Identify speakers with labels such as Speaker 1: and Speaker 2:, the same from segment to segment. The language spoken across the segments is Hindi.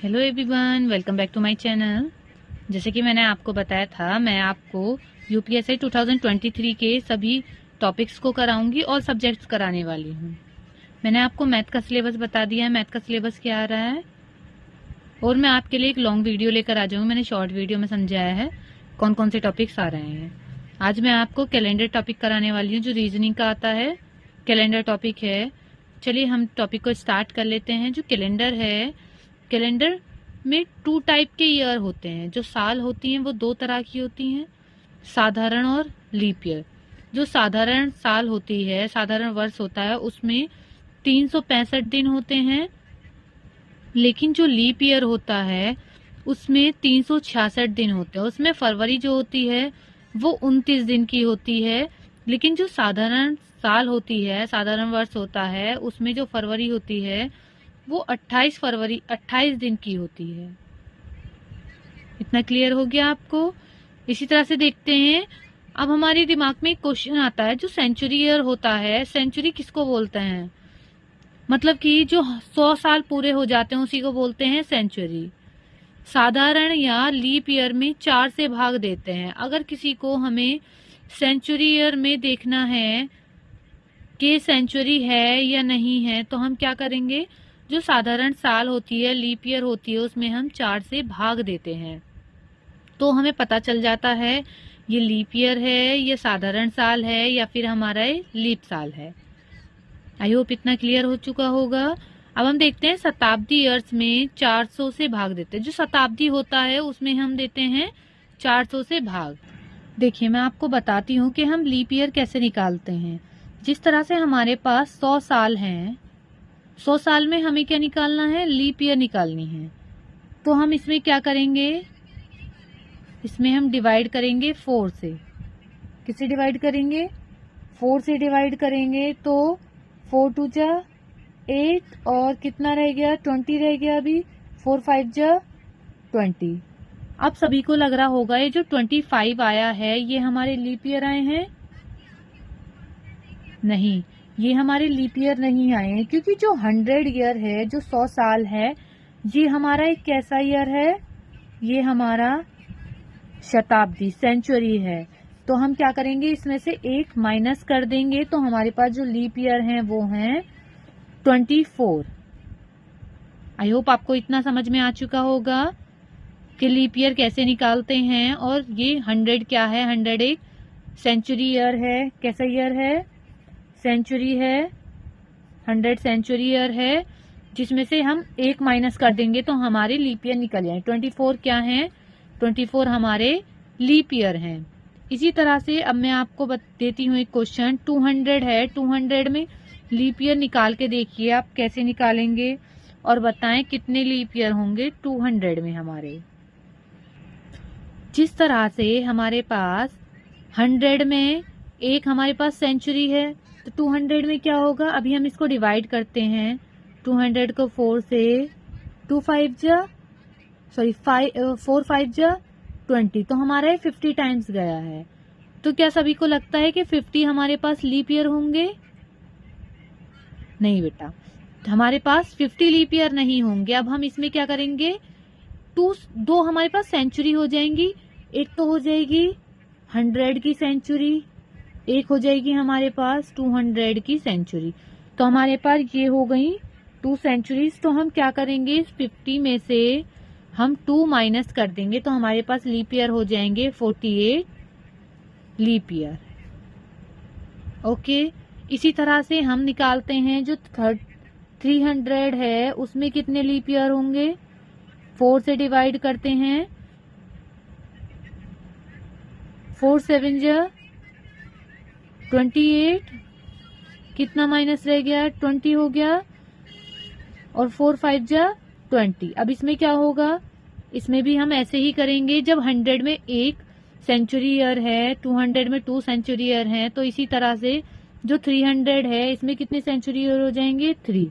Speaker 1: Hello everyone, welcome back to my channel. जैसे कि मैंने आपको बताया था, मैं आपको यूपीएससी 2023 के सभी टॉपिक्स को कराऊंगी और सब्जेक्ट्स कराने वाली हूँ। मैंने आपको मैथ का सिलेबस बता दिया है, मैथ का सिलेबस क्या आ रहा है, और मैं आपके लिए एक लॉन्ग वीडियो लेकर आ जाऊंगी। मैंने शॉर्ट वीडियो में समझाया है कौन कौन से टॉपिक्स आ रहे हैं। आज मैं आपको कैलेंडर टॉपिक कराने वाली हूँ, जो रीजनिंग का आता है, कैलेंडर टॉपिक है। चलिए हम टॉपिक को स्टार्ट कर लेते हैं। जो कैलेंडर है, कैलेंडर में 2 टाइप के ईयर होते हैं। जो साल होती हैं वो 2 तरह की होती हैं, साधारण और लीप ईयर। जो साधारण साल होती है, साधारण वर्ष होता है, उसमें 365 दिन होते हैं। लेकिन जो लीप ईयर होता है उसमें 366 दिन होते हैं। उसमें फरवरी जो होती है वो 29 दिन की होती है। लेकिन जो साधारण साल होती है, साधारण वर्ष होता है, उसमें जो फरवरी होती है वो 28 दिन की होती है। इतना क्लियर हो गया आपको? इसी तरह से देखते हैं। अब हमारे दिमाग में एक क्वेश्चन आता है, जो सेंचुरी ईयर होता है, सेंचुरी किसको बोलते हैं? मतलब कि जो 100 साल पूरे हो जाते हैं उसी को बोलते हैं सेंचुरी। साधारण या लीप ईयर में 4 से भाग देते हैं। अगर किसी को हमें सेंचुरी ईयर में देखना है कि सेंचुरी है या नहीं है, तो हम क्या करेंगे? जो साधारण साल होती है, लीप ईयर होती है, उसमें हम 4 से भाग देते हैं, तो हमें पता चल जाता है ये लीप ईयर है, ये साधारण साल है, या फिर हमारा लीप साल है। आई होप इतना क्लियर हो चुका होगा। अब हम देखते हैं शताब्दी ईयर्स में 400 से भाग देते हैं। जो शताब्दी होता है उसमें हम देते हैं 400 से भाग। देखिए, मैं आपको बताती हूँ कि हम लीप ईयर कैसे निकालते हैं। जिस तरह से हमारे पास 100 साल हैं, 100 साल में हमें क्या निकालना है? लीप ईयर निकालनी है। तो हम इसमें क्या करेंगे? इसमें हम डिवाइड करेंगे 4 से। किससे डिवाइड करेंगे? 4 से डिवाइड करेंगे तो 4 2 जा 8, और कितना रह गया? 20 रह गया अभी। 4 5 जा 20। अब सभी को लग रहा होगा ये जो 25 आया है ये हमारे लीप ईयर आए हैं? नहीं, ये हमारे लीप ईयर नहीं आए हैं, क्योंकि जो 100 ईयर है, जो 100 साल है, ये हमारा एक कैसा ईयर है? ये हमारा शताब्दी, सेंचुरी है। तो हम क्या करेंगे? इसमें से 1 माइनस कर देंगे, तो हमारे पास जो लीप ईयर हैं वो हैं 24। आई होप आपको इतना समझ में आ चुका होगा कि लीप ईयर कैसे निकालते हैं। और ये 100 क्या है? 100 एक सेंचुरी ईयर है। कैसा ईयर है? सेंचुरी है। 100 सेंचुरी ईयर है, जिसमें से हम 1 माइनस कर देंगे तो हमारे लीप ईयर निकल जाए। 24 क्या है? 24 हमारे लीप ईयर हैं। इसी तरह से अब मैं आपको देती हूँ एक क्वेश्चन। 200 है, 200 में लीप ईयर निकाल के देखिए आप कैसे निकालेंगे, और बताएं कितने लीप ईयर होंगे 200 में हमारे। जिस तरह से हमारे पास 100 में एक हमारे पास सेंचुरी है, तो 200 में क्या होगा? अभी हम इसको डिवाइड करते हैं। 200 को 4 से, 4 5 जा 20, तो हमारा 50 टाइम्स गया है। तो क्या सभी को लगता है कि 50 हमारे पास लीप ईयर होंगे? नहीं बेटा, हमारे पास 50 लीप ईयर नहीं होंगे। अब हम इसमें क्या करेंगे? दो हमारे पास सेंचुरी हो जाएंगी। एक तो हो जाएगी 100 की सेंचुरी, एक हो जाएगी हमारे पास 200 की सेंचुरी। तो हमारे पास ये हो गई 2 सेंचुरीज। तो हम क्या करेंगे? इस 50 में से हम 2 माइनस कर देंगे, तो हमारे पास लीप ईयर हो जाएंगे 48 लीप ईयर। ओके, इसी तरह से हम निकालते हैं जो 300 है, उसमें कितने लीप ईयर होंगे? 4 से डिवाइड करते हैं। 4 7 जा 28, कितना माइनस रह गया? 20 हो गया, और 4 5 जा 20। अब इसमें क्या होगा? इसमें भी हम ऐसे ही करेंगे। जब 100 में एक सेंचुरी ईयर है, 200 में 2 सेंचुरी ईयर है, तो इसी तरह से जो 300 है, इसमें कितने सेंचुरी ईयर हो जाएंगे? 3।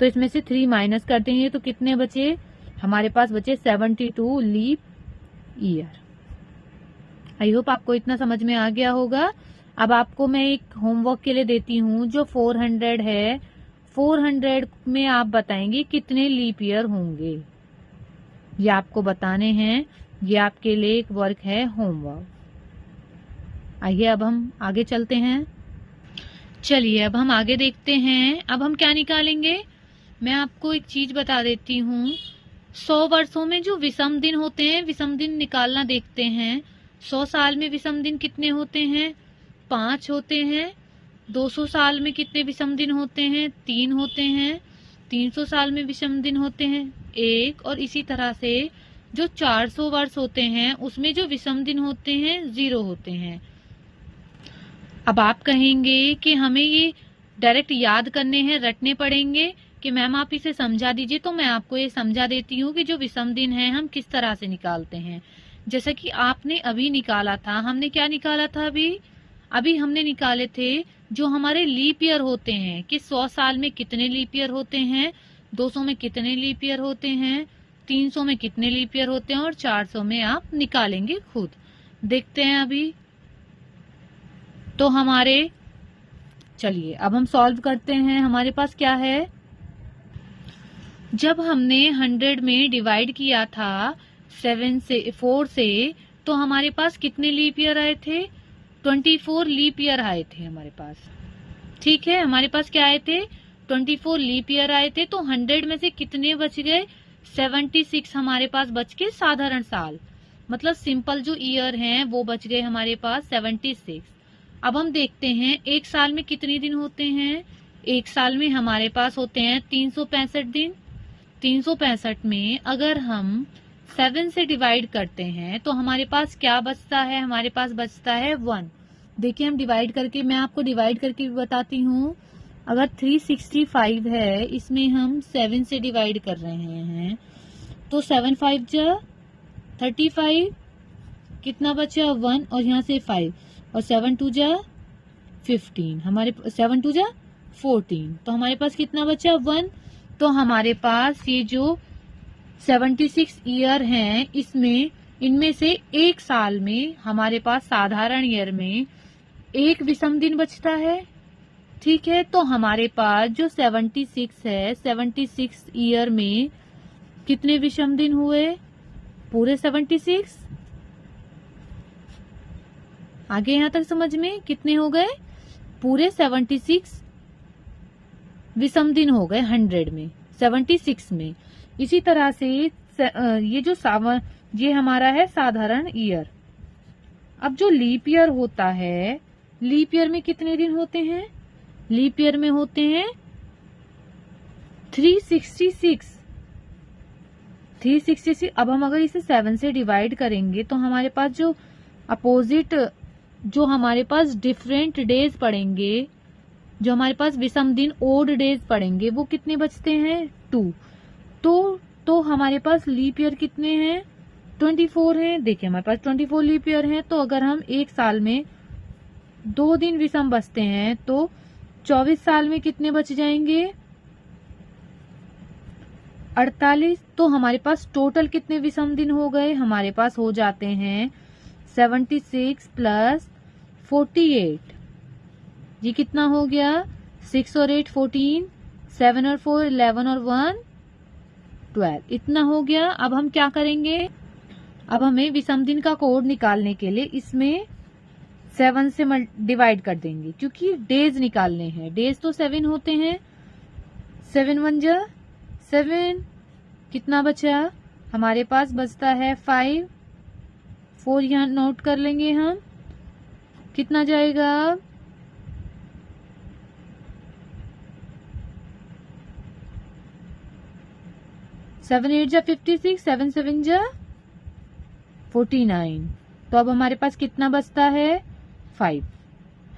Speaker 1: तो इसमें से 3 माइनस कर देंगे तो कितने बचे? हमारे पास बचे 72 लीप ईयर। आई होप आपको इतना समझ में आ गया होगा। अब आपको मैं एक होमवर्क के लिए देती हूँ। जो 400 है, 400 में आप बताएंगे कितने लीप ईयर होंगे। ये आपको बताने हैं। ये आपके लिए एक वर्क है, होमवर्क। आइए अब हम आगे चलते हैं। चलिए अब हम आगे देखते हैं। अब हम क्या निकालेंगे, मैं आपको एक चीज बता देती हूँ। 100 वर्षों में जो विषम दिन होते हैं, विषम दिन निकालना देखते हैं। 100 साल में विषम दिन कितने होते हैं? 5 होते हैं। 200 साल में कितने विषम दिन होते हैं? 3 होते हैं। 300 साल में विषम दिन होते हैं 1। और इसी तरह से जो 400 वर्ष होते हैं उसमें जो विषम दिन होते हैं 0 होते हैं। अब आप कहेंगे कि हमें ये डायरेक्ट याद करने हैं, रटने पड़ेंगे कि मैम आप इसे समझा दीजिए। तो मैं आपको ये समझा देती हूँ कि जो विषम दिन है हम किस तरह से निकालते हैं। जैसा कि आपने अभी निकाला था, हमने क्या निकाला था अभी हमने निकाले थे जो हमारे लीप ईयर होते हैं कि 100 साल में कितने लीप ईयर होते हैं, 200 में कितने लीप ईयर होते हैं, 300 में कितने लीप ईयर होते हैं और 400 में आप निकालेंगे खुद। देखते हैं अभी तो हमारे, चलिए अब हम सॉल्व करते हैं। हमारे पास क्या है, जब हमने 100 में डिवाइड किया था 4 से, तो हमारे पास कितने लीप ईयर आए थे? 24 लीप ईयर आए थे हमारे पास। ठीक है, हमारे पास क्या आए थे? 24 लीप ईयर आए थे। तो 100 में से कितने बच गए? 76 हमारे पास बच के साधारण साल, मतलब सिंपल जो ईयर हैं वो बच गए हमारे पास 76। अब हम देखते हैं एक साल में कितने दिन होते हैं। एक साल में हमारे पास होते हैं 365 दिन। 365 में अगर हम 7 से डिवाइड करते हैं तो हमारे पास क्या बचता है? हमारे पास बचता है 1। देखिए हम डिवाइड करके, मैं आपको डिवाइड करके भी बताती हूँ। अगर 365 है, इसमें हम 7 से डिवाइड कर रहे हैं तो 7 5 जा 35, कितना बचा? 1 और यहाँ से 5 और 7 2 जा 15, हमारे 7 2 जा 14, तो हमारे पास कितना बचा? 1। तो हमारे पास ये जो 76 ईयर हैं, इसमें इनमें से एक साल में हमारे पास साधारण ईयर में एक विषम दिन बचता है। ठीक है, तो हमारे पास जो 76 है, 76 ईयर में कितने विषम दिन हुए? पूरे 76। आगे यहां तक समझ में कितने हो गए? पूरे 76 विषम दिन हो गए 100 में, 76 में। इसी तरह से ये जो ये हमारा है साधारण ईयर। अब जो लीप ईयर होता है, लीप ईयर में कितने दिन होते हैं? लीप ईयर में होते हैं 366। 366। अब हम अगर इसे 7 से डिवाइड करेंगे तो हमारे पास जो अपोजिट, जो हमारे पास डिफरेंट डेज पड़ेंगे, जो हमारे पास विषम दिन ओड डेज पड़ेंगे, वो कितने बचते हैं? 2। तो हमारे पास लीप ईयर कितने हैं? 24 हैं। देखिए हमारे पास 24 लीप ईयर हैं। तो अगर हम एक साल में 2 दिन विषम बचते हैं तो 24 साल में कितने बच जाएंगे? 48। तो हमारे पास टोटल कितने विषम दिन हो गए? हमारे पास हो जाते हैं 76 प्लस 48। ये कितना हो गया? 6 और 8 14, 7 और 4 11 और 1 12, इतना हो गया। अब हम क्या करेंगे? अब हमें विषम दिन का कोड निकालने के लिए इसमें 7 से डिवाइड कर देंगे, क्योंकि डेज निकालने हैं। डेज तो 7 होते हैं। 7 1 जा 7, कितना बचा? हमारे पास बचता है 5। 4 यहाँ नोट कर लेंगे हम, कितना जाएगा? 7 8 जा 56, 7 7 जा 49। तो अब हमारे पास कितना बचता है? 5।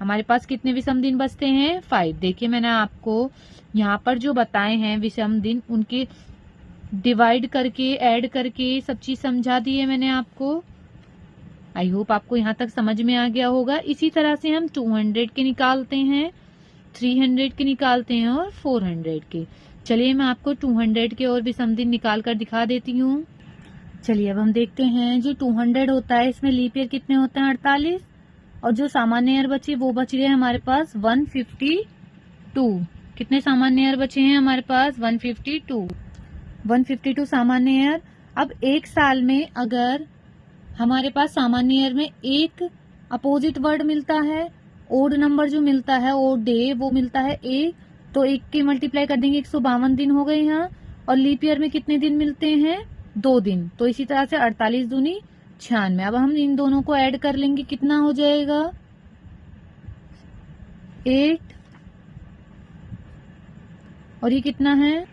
Speaker 1: हमारे पास कितने विषम दिन बचते हैं? 5। देखिए मैंने आपको यहाँ पर जो बताए हैं विषम दिन, उनके डिवाइड करके, ऐड करके सब चीज समझा दी है मैंने आपको। आई होप आपको यहाँ तक समझ में आ गया होगा। इसी तरह से हम 200 के निकालते हैं, 300 के निकालते हैं और 400 के। चलिए मैं आपको 200 के और विषम दिन निकाल कर दिखा देती हूँ। चलिए अब हम देखते हैं जो 200 होता है, इसमें लीप ईयर कितने होते हैं? 48। और जो सामान्य ईयर बचे वो बच गए हमारे पास 152। कितने सामान्य ईयर बचे हैं हमारे पास? 152 सामान्य ईयर। अब एक साल में अगर हमारे पास सामान्य ईयर में एक अपोजिट वर्ड मिलता है, ओड नंबर जो मिलता है, ओड डे वो मिलता है एक, तो एक के मल्टीप्लाई कर देंगे 152 दिन हो गए यहाँ। और लीप ईयर में कितने दिन मिलते हैं? 2 दिन। तो इसी तरह से 48 दूनी 96। अब हम इन दोनों को ऐड कर लेंगे, कितना हो जाएगा? 8। और ये कितना है?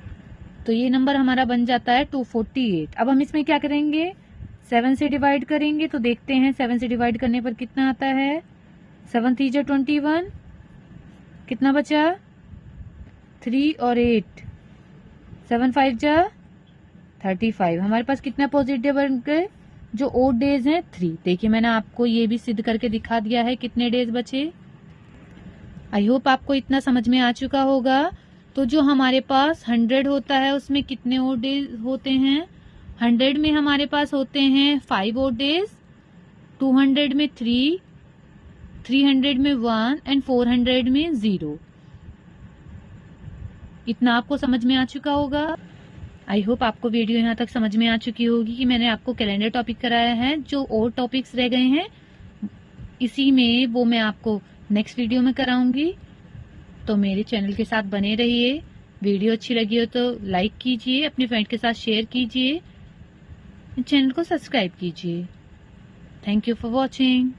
Speaker 1: तो ये नंबर हमारा बन जाता है 248। अब हम इसमें क्या करेंगे? 7 से डिवाइड करेंगे। तो देखते हैं 7 से डिवाइड करने पर कितना आता है। 7 3 जा 21, कितना बचा? 3 और 8, 7 5 जा 35। हमारे पास कितना पॉजिटिव बन गए? जो ओड डेज हैं 3। देखिए मैंने आपको ये भी सिद्ध करके दिखा दिया है कितने डेज बचे। आई होप आपको इतना समझ में आ चुका होगा। तो जो हमारे पास 100 होता है उसमें कितने ओड डेज होते हैं? 100 में हमारे पास होते हैं 5 ओड डेज, 200 में 3, 300 में 1 एंड 400 में 0। इतना आपको समझ में आ चुका होगा। आई होप आपको वीडियो यहाँ तक समझ में आ चुकी होगी कि मैंने आपको कैलेंडर टॉपिक कराया है। जो और टॉपिक्स रह गए हैं इसी में वो मैं आपको नेक्स्ट वीडियो में कराऊंगी। तो मेरे चैनल के साथ बने रहिए। वीडियो अच्छी लगी हो तो लाइक कीजिए, अपने फ्रेंड के साथ शेयर कीजिए, चैनल को सब्सक्राइब कीजिए। Thank you for watching.